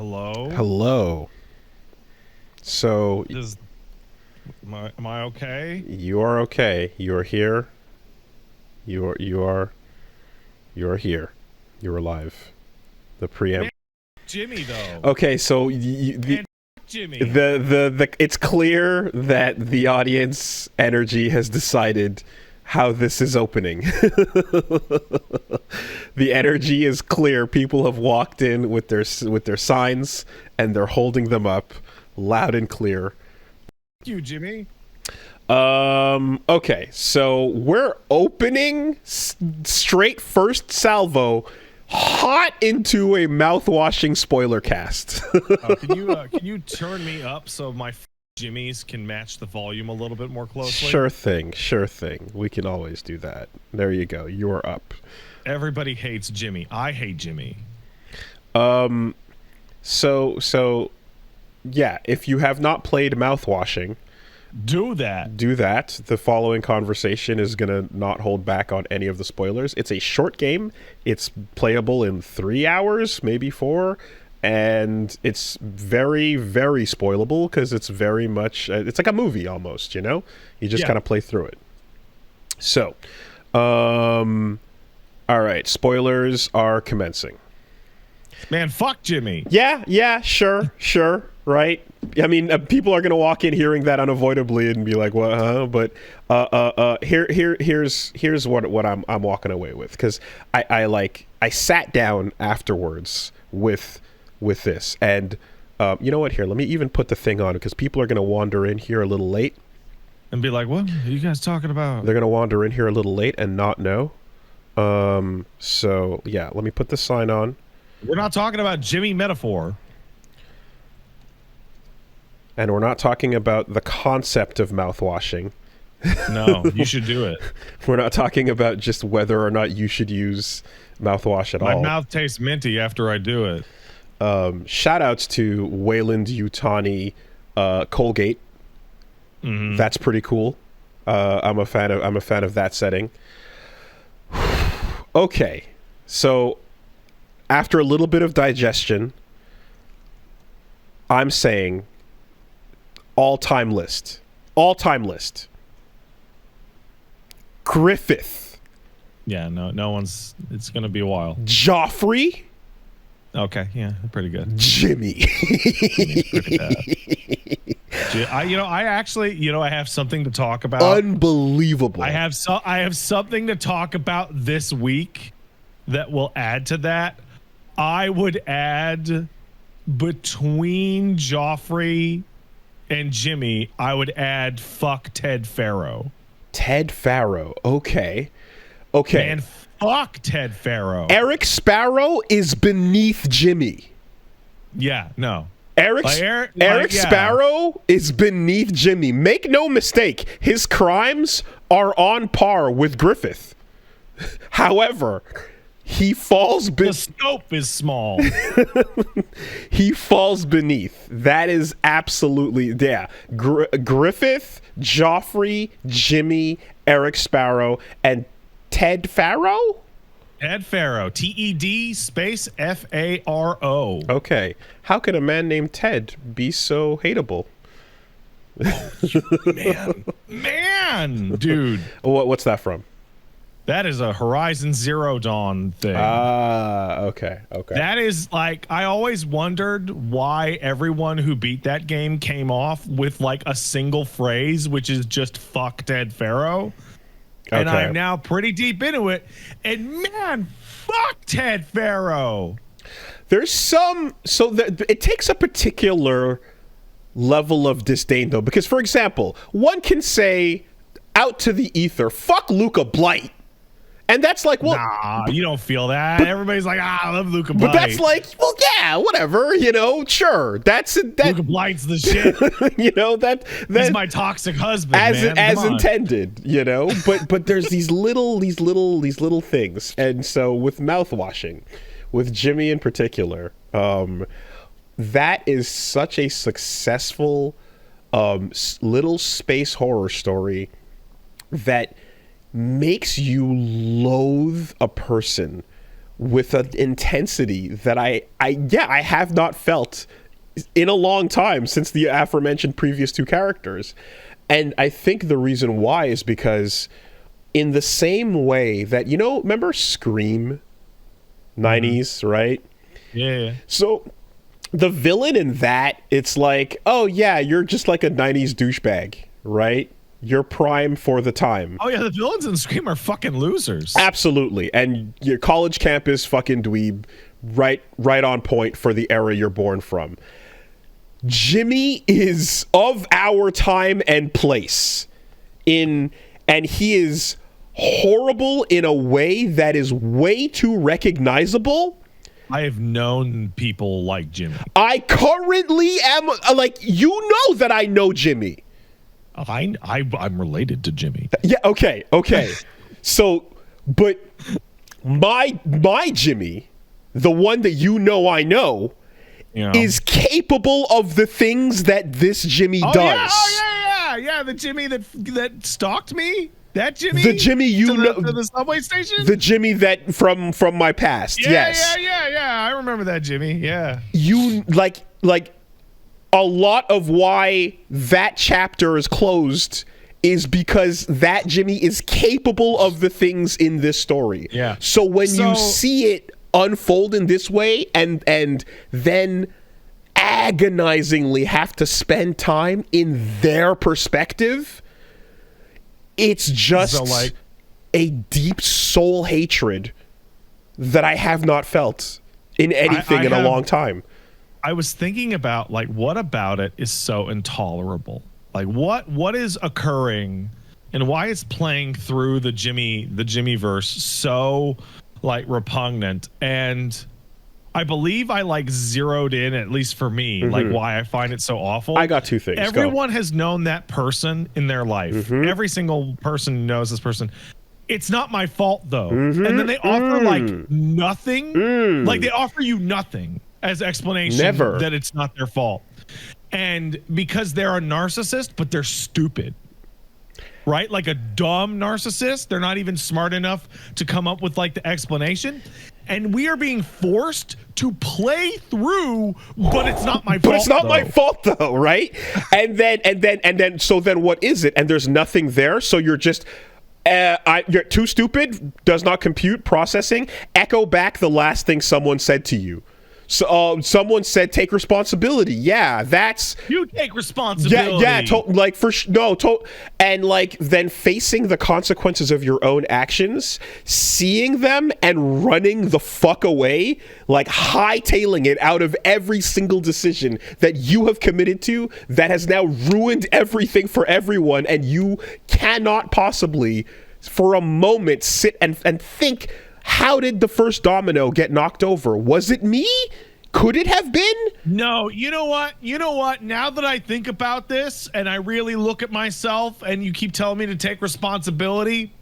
Hello? Hello. So Am I okay? you are okay. You are here. You are here. You're alive. The preamble. Man, Jimmy though. Okay, so Man, Jimmy. the it's clear that the audience energy has decided how this is opening. The energy is clear. People have walked in with their signs and they're holding them up loud and clear. Thank you, Jimmy. Okay, so we're opening straight first salvo hot into a mouthwashing spoiler cast. Can you turn me up so my Jimmys can match the volume a little bit more closely? Sure thing. We can always do that. There you go. You're up. Everybody hates Jimmy. I hate Jimmy. So yeah, if you have not played Mouthwashing, do that. The following conversation is going to not hold back on any of the spoilers. It's a short game. It's playable in 3 hours, maybe 4, and it's very, very spoilable because it's very much it's like a movie almost, you know? You just kind of play through it. So, all right, spoilers are commencing. Man, fuck Jimmy. Yeah, sure, right? I mean, people are going to walk in hearing that unavoidably and be like, "What?" Huh? But here's what I'm walking away with, because I sat down afterwards with this, and you know what? Here, let me even put the thing on, because people are going to wander in here a little late and be like, "What are you guys talking about?" They're going to wander in here a little late and not know. So yeah, let me put the sign on. We're not talking about Jimmy metaphor. And we're not talking about the concept of mouthwashing. No, you should do it. We're not talking about just whether or not you should use mouthwash at all. My mouth tastes minty after I do it. Shout outs to Weyland-Yutani Colgate. Mm-hmm. That's pretty cool. I'm a fan of that setting. Okay, so after a little bit of digestion, I'm saying all-time list. Griffith. Yeah, no one's. It's gonna be a while. Joffrey. Okay, yeah, pretty good. Jimmy. I actually, I have something to talk about. Unbelievable. I have something to talk about this week that will add to that. I would add, between Joffrey and Jimmy, I would add fuck Ted Farrow. Ted Farrow. Okay. Man, fuck Ted Farrow. Eric Sparrow is beneath Jimmy. Yeah, no. Eric Sparrow is beneath Jimmy. Make no mistake, his crimes are on par with Griffith. However, he falls the scope is small. He falls beneath. That is absolutely, yeah. Griffith, Joffrey, Jimmy, Eric Sparrow, and Ted Farrow? Ted Farrow. TED space FARO. Okay. How could a man named Ted be so hateable? Man, dude. What's that from? That is a Horizon Zero Dawn thing. Okay. That is like, I always wondered why everyone who beat that game came off with like a single phrase, which is just fuck Ted Farrow. And okay. I'm now pretty deep into it. And man, fuck Ted Farrow. There's some, it takes a particular level of disdain though, because for example, one can say out to the ether, fuck Luca Blight. And that's like, well, nah, you don't feel that. Everybody's like, I love Luca Blight. But that's like, well, yeah, whatever, sure. Luca Blight's the shit. He's my toxic husband, as intended, But there's these little things, and so with mouthwashing, with Jimmy in particular, that is such a successful little space horror story that makes you loathe a person with an intensity that I have not felt in a long time since the aforementioned previous two characters. And I think the reason why is because in the same way that, remember Scream 90s, right? Yeah. So the villain in that, it's like, oh yeah, you're just like a 90s douchebag, right? You're prime for the time. Oh yeah, the villains in Scream are fucking losers. Absolutely. And your college campus fucking dweeb, right on point for the era you're born from. Jimmy is of our time and place and he is horrible in a way that is way too recognizable. I have known people like Jimmy. I currently am that I know Jimmy. I'm related to Jimmy. Yeah, okay. So, but my Jimmy, the one that I know, is capable of the things that this Jimmy does. Yeah, the Jimmy that stalked me. That Jimmy? The Jimmy to the subway station? The Jimmy that from my past. Yes. Yeah. I remember that Jimmy. Yeah. You like a lot of why that chapter is closed is because that Jimmy is capable of the things in this story. Yeah. So when you see it unfold in this way and then agonizingly have to spend time in their perspective, it's just a deep soul hatred that I have not felt in anything in a long time. I was thinking about what about it is so intolerable? Like what is occurring and why is playing through the Jimmy verse so repugnant? And I believe I zeroed in, at least for me, why I find it so awful. I got two things. Everyone has known that person in their life. Every single person knows this person. It's not my fault though. And then they offer nothing. Like they offer you nothing as explanation that it's not their fault. And because they're a narcissist, but they're stupid. Right? Like a dumb narcissist. They're not even smart enough to come up with the explanation. And we are being forced to play through, but it's not my fault. But it's not my fault though, right? and then so what is it? And there's nothing there, so you're just you're too stupid, does not compute, processing, echo back the last thing someone said to you. So someone said, "Take responsibility." Yeah, that's you take responsibility. Yeah, and then facing the consequences of your own actions, seeing them and running the fuck away, hightailing it out of every single decision that you have committed to that has now ruined everything for everyone, and you cannot possibly, for a moment, sit and think. How did the first domino get knocked over? Was it me? Could it have been? No, you know what? Now that I think about this and I really look at myself and you keep telling me to take responsibility,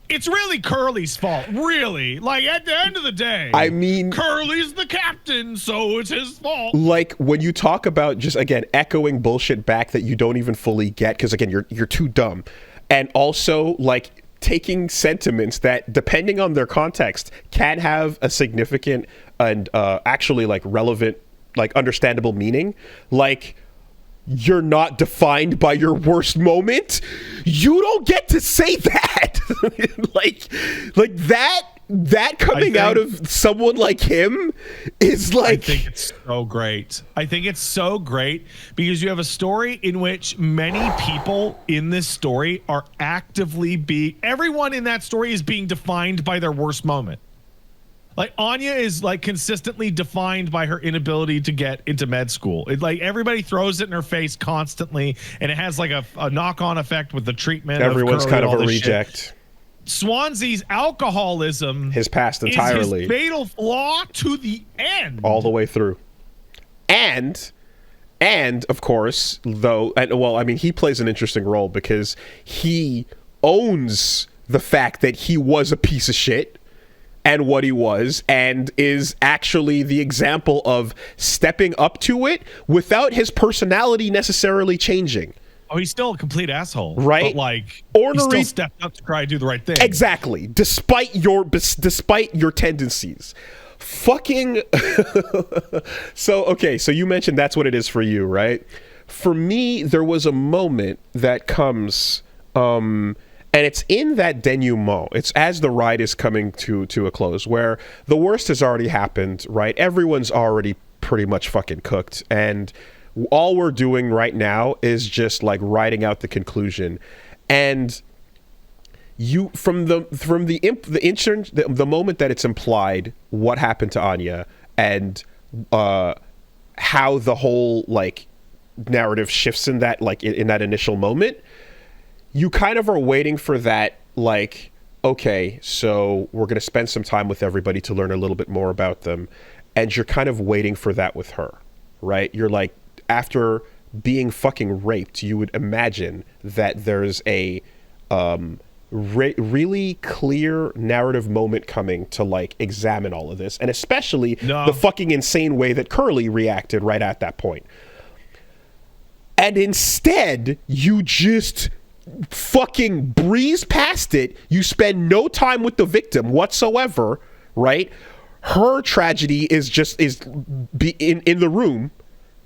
it's really Curly's fault. Really. At the end of the day. I mean, Curly's the captain, so it's his fault. When you talk about just, again, echoing bullshit back that you don't even fully get, because, again, you're too dumb. And also, taking sentiments that, depending on their context, can have a significant and actually relevant, understandable meaning. You're not defined by your worst moment. You don't get to say that. that coming out of someone like him is I think it's so great. I think it's so great because you have a story in which many people in this story are actively everyone in that story is being defined by their worst moment. Anya is consistently defined by her inability to get into med school. It everybody throws it in her face constantly, and it has a knock-on effect with the treatment. Everyone's kind of a reject. Shit. Swansea's alcoholism, his past entirely, is his fatal flaw to the end, all the way through. And of course, though, he plays an interesting role because he owns the fact that he was a piece of shit. And what he was, and is actually the example of stepping up to it without his personality necessarily changing. Oh, he's still a complete asshole, right? But like, Ornery, he still stepped up to try to do the right thing. Exactly, despite your tendencies. Fucking. So you mentioned that's what it is for you, right? For me, there was a moment that comes, and it's in that denouement. It's as the ride is coming to a close, where the worst has already happened, right? Everyone's already pretty much fucking cooked, and all we're doing right now is just like writing out the conclusion. And you from the moment that it's implied what happened to Anya and how the whole like narrative shifts in that like in that initial moment, you kind of are waiting for that, like, okay, so we're going to spend some time with everybody to learn a little bit more about them, and you're kind of waiting for that with her, right? You're like, after being fucking raped, you would imagine that there's a really clear narrative moment coming to like examine all of this, and especially the fucking insane way that Curly reacted right at that point. And instead, you just fucking breeze past it. You spend no time with the victim whatsoever, right? Her tragedy is in the room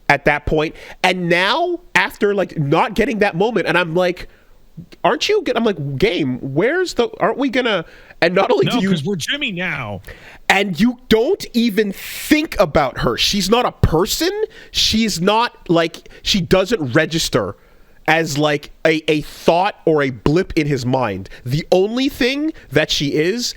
at that point. And now, after like not getting that moment, and I'm like, aren't you? I'm like, game, aren't we gonna? And not only do you, because we're Jimmy now. And you don't even think about her. She's not a person. She's not like, she doesn't register as like a thought or a blip in his mind. The only thing that she is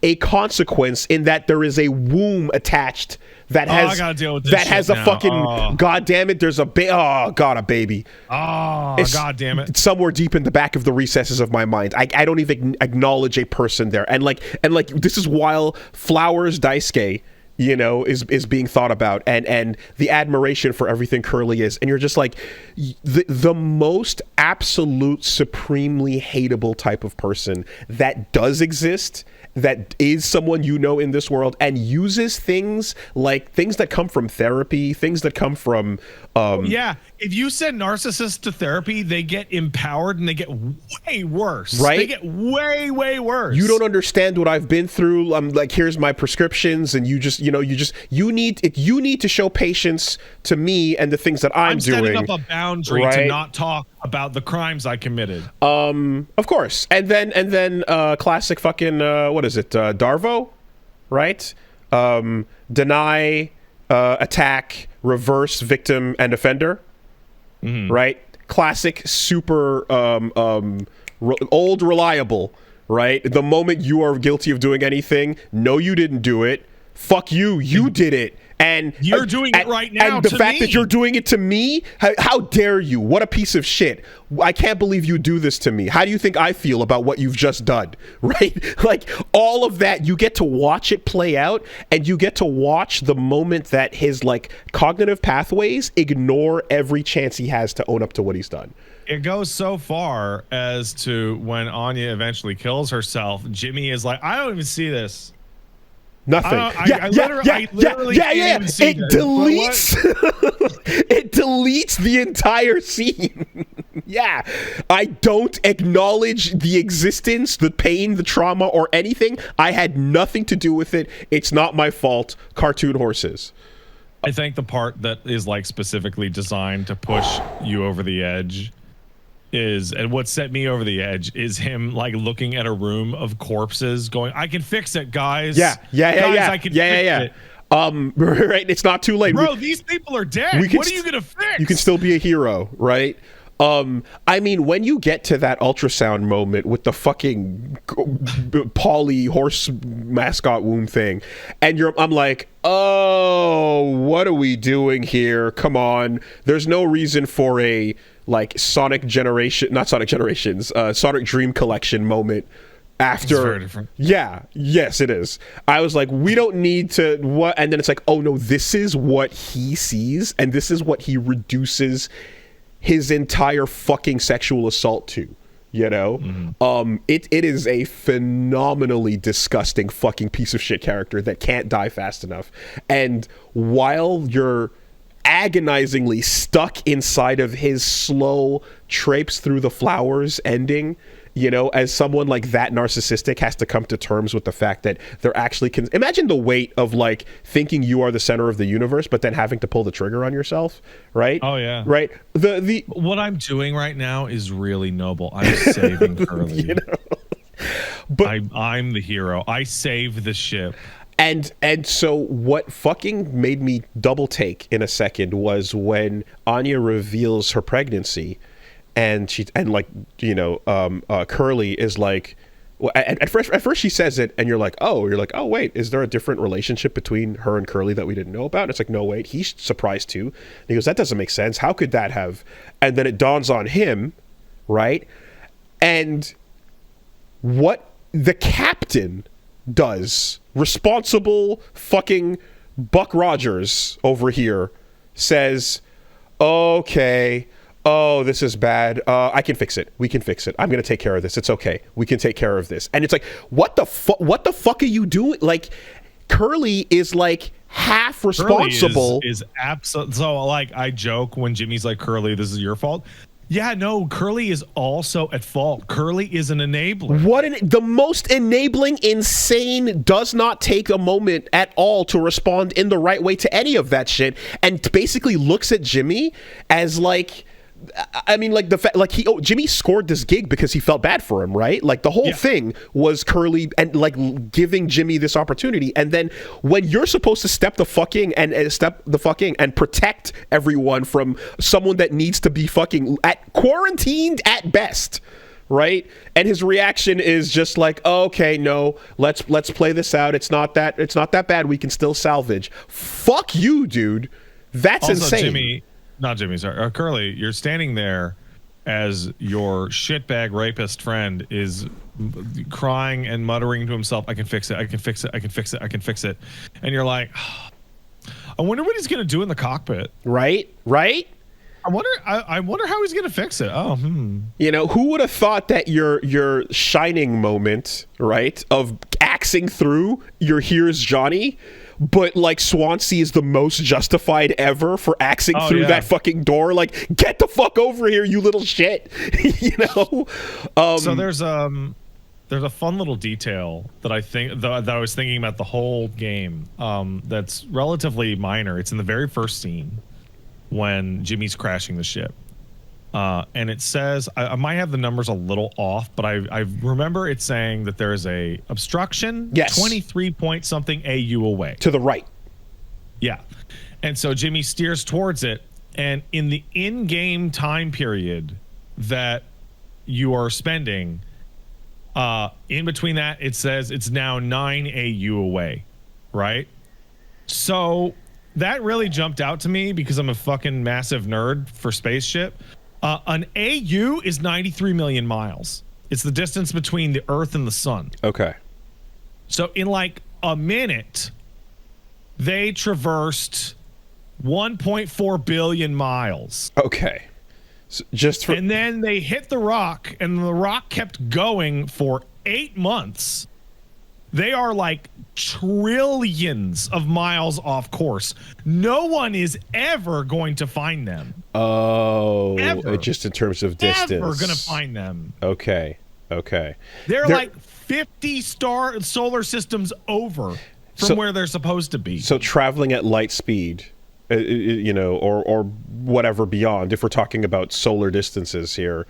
a consequence, in that there is a womb attached that has I gotta deal with this has a now. fucking god damn it, there's a a baby. It's God damn it. Somewhere deep in the back of the recesses of my mind. I don't even acknowledge a person there. And like this is while Flowers Daisuke, you know, is being thought about, and the admiration for everything Curly is, and you're just like, the most absolute supremely hateable type of person that does exist, that is someone you know in this world, and uses things that come from therapy, things that come from if you send narcissists to therapy, they get empowered and they get way worse, right? They get way worse. You don't understand what I've been through. I'm like, here's my prescriptions, and you need to show patience to me and the things that I'm doing. setting up a boundary to not talk about the crimes I committed. Of course. And then classic fucking what is it? Darvo, right? Deny, attack, reverse, victim, and offender. Mm-hmm. Right? Classic, super old reliable, right? The moment you are guilty of doing anything, no, you didn't do it. Fuck you, you did it. And you're doing it right now. And the fact that you're doing it to me, how dare you? What a piece of shit. I can't believe you do this to me. How do you think I feel about what you've just done? Right? Like, all of that, you get to watch it play out, and you get to watch the moment that his like cognitive pathways ignore every chance he has to own up to what he's done. It goes so far as to when Anya eventually kills herself, Jimmy is like, I don't even see this. Nothing. I literally can't even see it deletes it deletes the entire scene. Yeah. I don't acknowledge the existence, the pain, the trauma, or anything. I had nothing to do with it. It's not my fault. Cartoon horses. I think the part that is like specifically designed to push you over the edge and what set me over the edge is him like looking at a room of corpses going, I can fix it, guys. Yeah. I can fix it. Right, it's not too late. Bro, these people are dead. What are you gonna fix? You can still be a hero, right? I mean, when you get to that ultrasound moment with the fucking poly horse mascot womb thing, and I'm like, oh, what are we doing here? Come on. There's no reason for a like Sonic Dream Collection moment after. It's very different. Yeah, yes, it is. I was like, we don't need to what, and then it's like, oh no, this is what he sees, and this is what he reduces his entire fucking sexual assault to, you know? Mm-hmm. It is a phenomenally disgusting fucking piece of shit character that can't die fast enough. And while you're agonizingly stuck inside of his slow traipse through the flowers ending. You know, as someone like that narcissistic has to come to terms with the fact that they're actually imagine the weight of like thinking you are the center of the universe, but then having to pull the trigger on yourself, right? Oh yeah, right. The what I'm doing right now is really noble. I'm saving Curly. You know? But I'm the hero. I saved the ship. And so what fucking made me double take in a second was when Anya reveals her pregnancy. And Curly is like, well, at first she says it, and you're like, oh, wait, is there a different relationship between her and Curly that we didn't know about? And it's like, no, wait, he's surprised too. And he goes, that doesn't make sense. How could that have? And then it dawns on him, right? And what the captain does, responsible fucking Buck Rogers over here, says, okay. Oh, this is bad. I can fix it. We can fix it. I'm going to take care of this. It's okay. We can take care of this. And it's like, what the fuck are you doing? Like, Curly is like half responsible. Curly is absolutely. So like, I joke when Jimmy's like, Curly, this is your fault. Yeah, no, Curly is also at fault. Curly is an enabler. The most enabling, insane, does not take a moment at all to respond in the right way to any of that shit, and basically looks at Jimmy as like, I mean, like the fact, like Jimmy scored this gig because he felt bad for him, right? Like the whole thing was Curly and like giving Jimmy this opportunity, and then when you're supposed to step the fucking and protect everyone from someone that needs to be fucking quarantined at best, right? And his reaction is just like, oh, okay, no, let's play this out. It's not that bad. We can still salvage. Fuck you, dude. That's also, insane. Curly, you're standing there as your shitbag rapist friend is crying and muttering to himself, I can fix it, I can fix it, I can fix it, I can fix it. And you're like, I wonder what he's going to do in the cockpit. Right? I wonder how he's going to fix it. You know, who would have thought that your shining moment, right, of axing through your here's Johnny, but like Swansea is the most justified ever for axing through that fucking door. Like, get the fuck over here, you little shit. You know. So there's a fun little detail that I think that I was thinking about the whole game. That's relatively minor. It's in the very first scene when Jimmy's crashing the ship. And it says, I might have the numbers a little off, but I remember it saying that there is a obstruction 23 point something AU away. To the right. Yeah. And so Jimmy steers towards it. And in the in-game time period that you are spending, in between that, it says it's now 9 AU away. Right? So that really jumped out to me because I'm a fucking massive nerd for spaceship. An AU is 93 million miles. It's the distance between the Earth and the sun. Okay. So in like a minute, they traversed 1.4 billion miles. Okay. So and then they hit the rock, and the rock kept going for 8 months. They are like trillions of miles off course. No one is ever going to find them. Oh, ever. Just in terms of distance. Never going to find them. Okay. They're like 50 solar systems over from where they're supposed to be. So traveling at light speed, you know, or whatever beyond, if we're talking about solar distances here,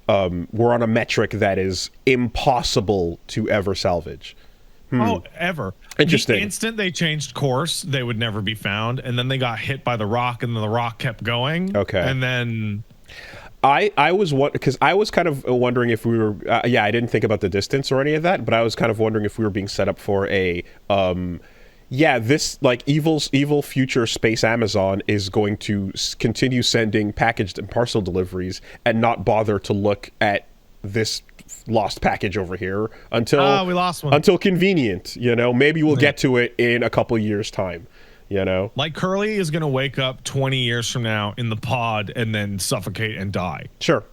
we're on a metric that is impossible to ever salvage. Oh, ever. Interesting. The instant they changed course, they would never be found. And then they got hit by the rock, and then the rock kept going. Okay. And then I was because I was kind of wondering if we were I didn't think about the distance or any of that, but I was kind of wondering if we were being set up for a this like evil future space Amazon is going to continue sending packaged and parcel deliveries and not bother to look at this lost package over here until we lost one. Until convenient, you know. Maybe we'll get to it in a couple years time, you know. Like Curly is going to wake up 20 years from now in the pod and then suffocate and die. Sure.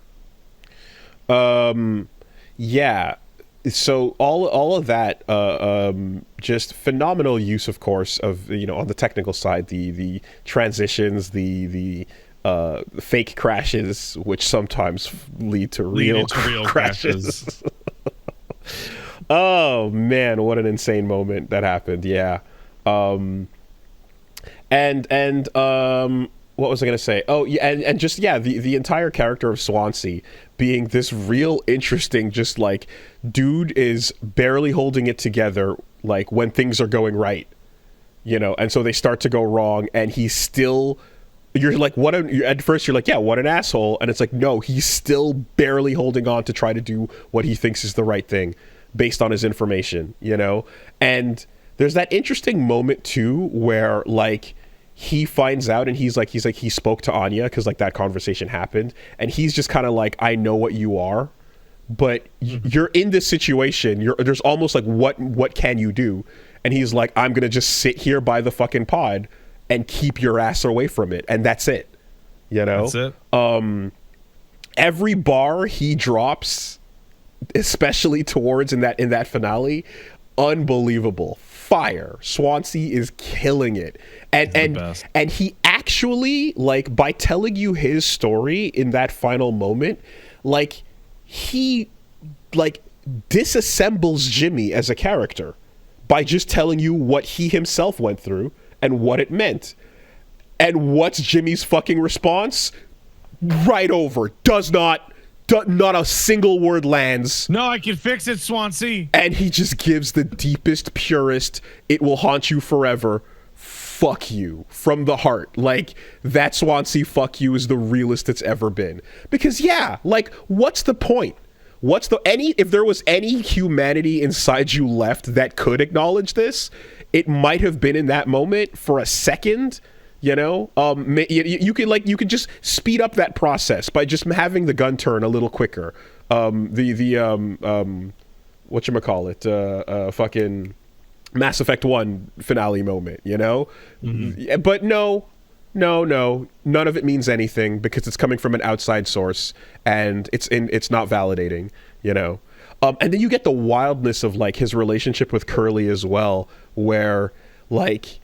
Yeah. So all of that, just phenomenal use, of course, of, you know, on the technical side, the transitions, the fake crashes, which sometimes lead to real crashes. Oh man, what an insane moment that happened. Yeah. And what was I gonna say? Oh yeah, and just, yeah, the entire character of Swansea being this real interesting, just like, dude is barely holding it together, like, when things are going right, you know, and so they start to go wrong, and he's still, you're like, at first you're like, yeah, what an asshole, and it's like, no, he's still barely holding on to try to do what he thinks is the right thing based on his information, you know. And there's that interesting moment too where, like, he finds out, and he's like he spoke to Anya because, like, that conversation happened, and he's just kind of like, I know what you are, but you're in this situation, there's almost like, what can you do? And he's like, I'm gonna just sit here by the fucking pod and keep your ass away from it, and that's it, you know. That's it. Every bar he drops, especially towards in that finale, unbelievable. Fire. Swansea is killing it. And he actually, like, by telling you his story in that final moment, like, he, like, disassembles Jimmy as a character by just telling you what he himself went through and what it meant. And what's Jimmy's fucking response? Right over. Not a single word lands. No, I can fix it, Swansea. And he just gives the deepest, purest, it will haunt you forever, fuck you, from the heart. Like, that Swansea fuck you is the realest it's ever been. Because, yeah, like, what's the point? If there was any humanity inside you left that could acknowledge this, it might have been in that moment for a second. You know, you could just speed up that process by just having the gun turn a little quicker. Whatchamacallit, fucking Mass Effect 1 finale moment, you know? Mm-hmm. But no, none of it means anything because it's coming from an outside source and it's not validating, you know? And then you get the wildness of, like, his relationship with Curly as well, where, like,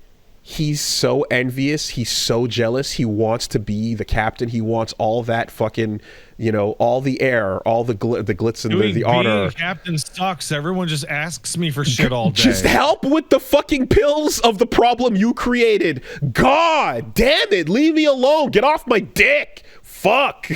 he's so envious, he's so jealous, he wants to be the captain, he wants all that fucking, you know, all the air, all the glitz and the honor. Captain sucks. Everyone just asks me for shit all day. Just help with the fucking pills of the problem you created. God damn it, leave me alone, get off my dick. Fuck.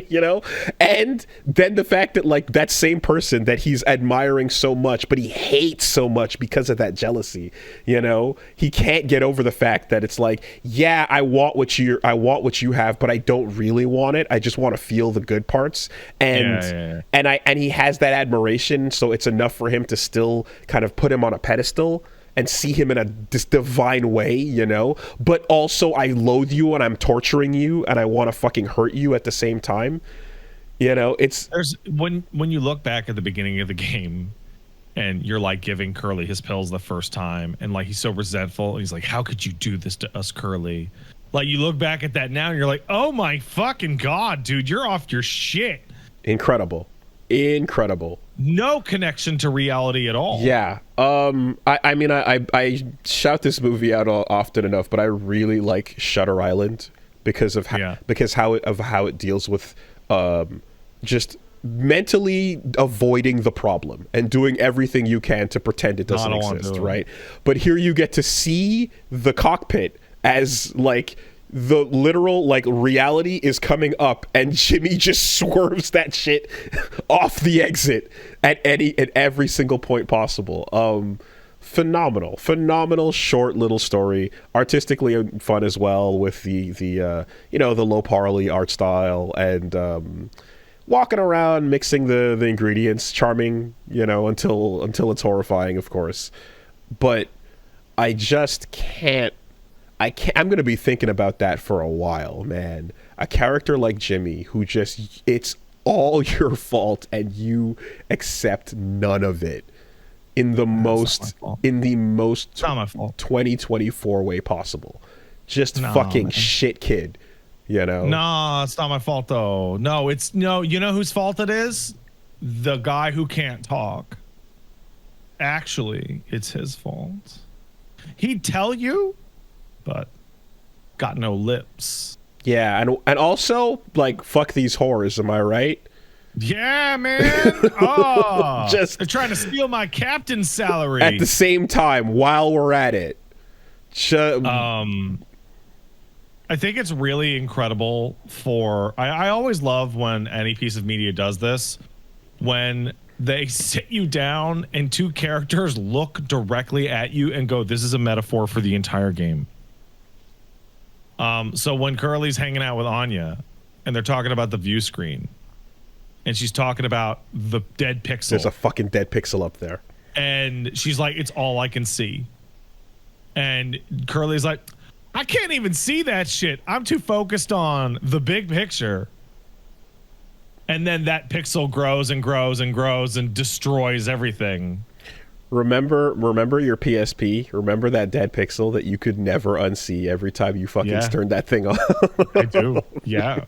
You know? And then the fact that, like, that same person that he's admiring so much, but he hates so much because of that jealousy, you know? He can't get over the fact that it's like, yeah, I want what you have, but I don't really want it. I just want to feel the good parts. And and he has that admiration, so it's enough for him to still kind of put him on a pedestal and see him in this divine way, you know? But also, I loathe you and I'm torturing you and I want to fucking hurt you at the same time. You know, there's when you look back at the beginning of the game and you're, like, giving Curly his pills the first time and, like, he's so resentful. He's like, how could you do this to us, Curly? Like, you look back at that now and you're like, oh my fucking God, dude, you're off your shit. Incredible. No connection to reality at all. Yeah. I mean, I shout this movie out often enough, but I really like Shutter Island because of how it deals with just mentally avoiding the problem and doing everything you can to pretend it doesn't exist, right? But here you get to see the cockpit as, like, the literal, like, reality is coming up and Jimmy just swerves that shit off the exit at every single point possible. Phenomenal short little story, artistically fun as well, with the you know, the low poly art style and walking around mixing the ingredients, charming, you know, until it's horrifying, of course. But I'm going to be thinking about that for a while, man. A character like Jimmy who just, it's all your fault and you accept none of it in the most 2024 way possible. Just fucking shit kid, you know? No, it's not my fault though. No, you know whose fault it is? the guy who can't talk, actually, it's his fault. He'd tell you, but got no lips. Yeah, and also, like, fuck these whores, am I right? Yeah, man. Oh, Just they're trying to steal my captain's salary. At the same time, while we're at it. I think it's really incredible for... I always love when any piece of media does this, when they sit you down and two characters look directly at you and go, this is a metaphor for the entire game. So when Curly's hanging out with Anya and they're talking about the view screen and she's talking about the dead pixel. There's a fucking dead pixel up there. And she's like, it's all I can see. And Curly's like, I can't even see that shit. I'm too focused on the big picture. And then that pixel grows and grows and grows and destroys everything. Remember your PSP? Remember that dead pixel that you could never unsee every time you fucking turned that thing on? I do. Yeah.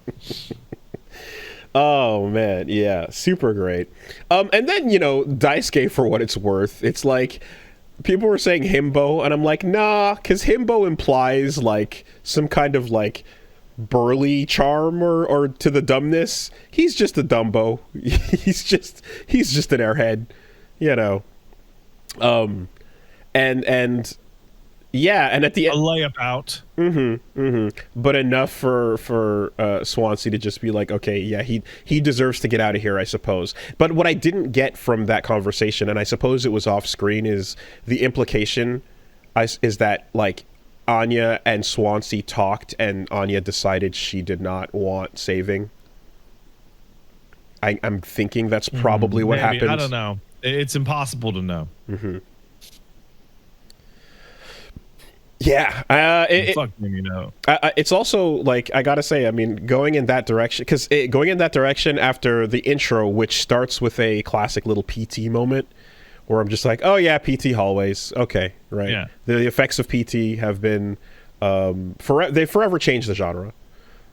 Oh man, yeah, super great. And then, you know, Daisuke, for what it's worth, it's like people were saying himbo, and I'm like, nah, because himbo implies like some kind of like burly charm or to the dumbness. He's just a dumbo. he's just an airhead, you know. And yeah, and at the end, a layup out. But enough for Swansea to just be like, okay, yeah, he deserves to get out of here, I suppose. But what I didn't get from that conversation, and I suppose it was off screen, is the implication is that like Anya and Swansea talked, and Anya decided she did not want saving. I'm thinking that's probably what happened. I don't know. It's impossible to know. Yeah, it's also like, I gotta say, I mean, going in that direction after the intro, which starts with a classic little PT moment, where I'm just like, oh yeah, PT hallways, okay, right. Yeah. The effects of PT have been they forever changed the genre.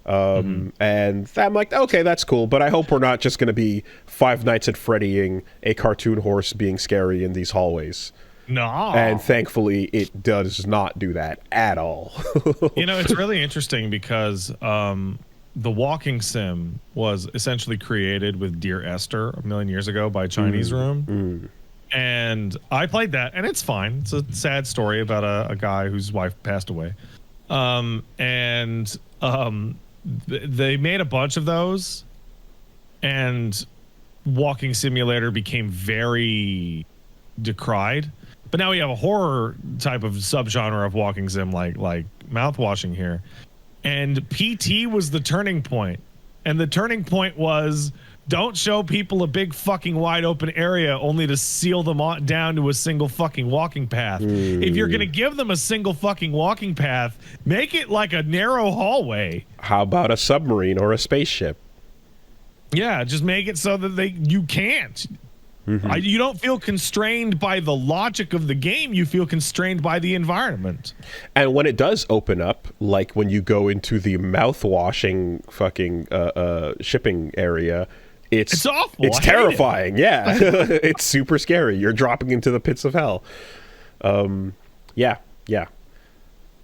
And I'm like, okay, that's cool, but I hope we're not just going to be Five Nights at Freddying a cartoon horse being scary in these hallways. No. And thankfully, it does not do that at all. You know, it's really interesting because the walking sim was essentially created with Dear Esther a million years ago by Chinese Room. And I played that, and it's fine. It's a sad story about a guy whose wife passed away. They made a bunch of those, and Walking Simulator became very decried. But now we have a horror type of subgenre of walking sim, like Mouthwashing here. And PT was the turning point. And the turning point was, don't show people a big fucking wide open area only to seal them down to a single fucking walking path. If you're going to give them a single fucking walking path, make it like a narrow hallway. How about a submarine or a spaceship? Yeah, just make it so that you can't. You don't feel constrained by the logic of the game. You feel constrained by the environment. And when it does open up, like when you go into the mouthwashing fucking shipping area, it's awful. It's terrifying. Yeah, it's super scary. You're dropping into the pits of hell. Yeah.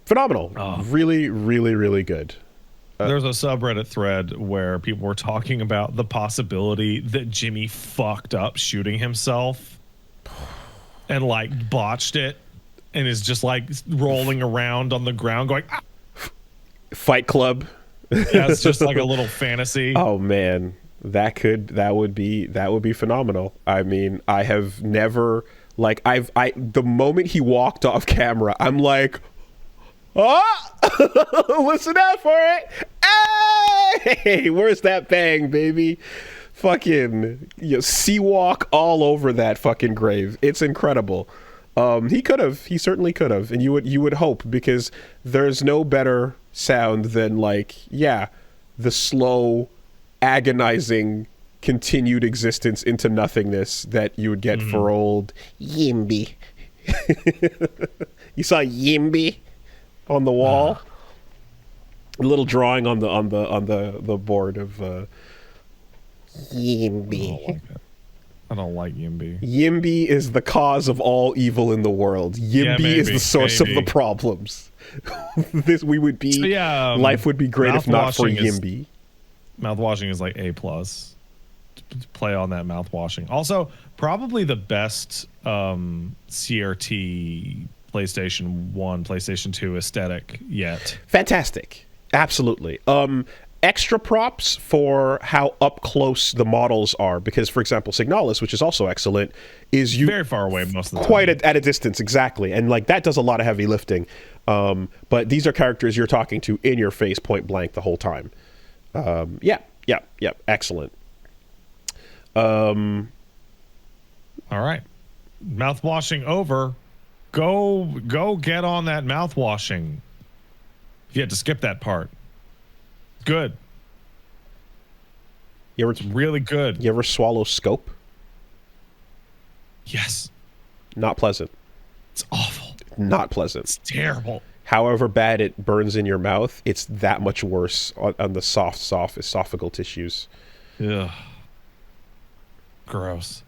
Phenomenal. Really, really, really good. There's a subreddit thread where people were talking about the possibility that Jimmy fucked up shooting himself and like botched it and is just like rolling around on the ground going, ah! Fight Club. Yeah, it's just like a little fantasy. Oh man, that would be phenomenal. I mean, I have never, like, the moment he walked off camera, I'm like, oh, listen out for it. Hey, where's that bang, baby? Fucking sea walk all over that fucking grave. It's incredible. He certainly could have, and you would hope, because there's no better sound than like, the slow, agonizing, continued existence into nothingness that you would get for old Yimby. You saw Yimby on the wall? A little drawing on the board of Yimby. I don't like Yimby. Yimby is the cause of all evil in the world. Yimby is the source of the problems. We would be. So yeah, life would be great if not for mouthwashing Yimby. Mouthwashing is like A+. Play on that mouthwashing. Also, probably the best CRT PlayStation 1, PlayStation 2 aesthetic yet. Fantastic. Absolutely. Extra props for how up close the models are, because, for example, Signalis, which is also excellent, is very far away most of the time. Quite at a distance, exactly. And like that does a lot of heavy lifting. But these are characters you're talking to in your face, point blank, the whole time. Yeah. Excellent. All right. Mouthwashing over. Go get on that mouthwashing. You had to skip that part. Good. It's really good. You ever swallow scope? Yes. Not pleasant. It's awful. Not pleasant. It's terrible. However bad it burns in your mouth, it's that much worse on the soft esophageal tissues. Ugh. Gross.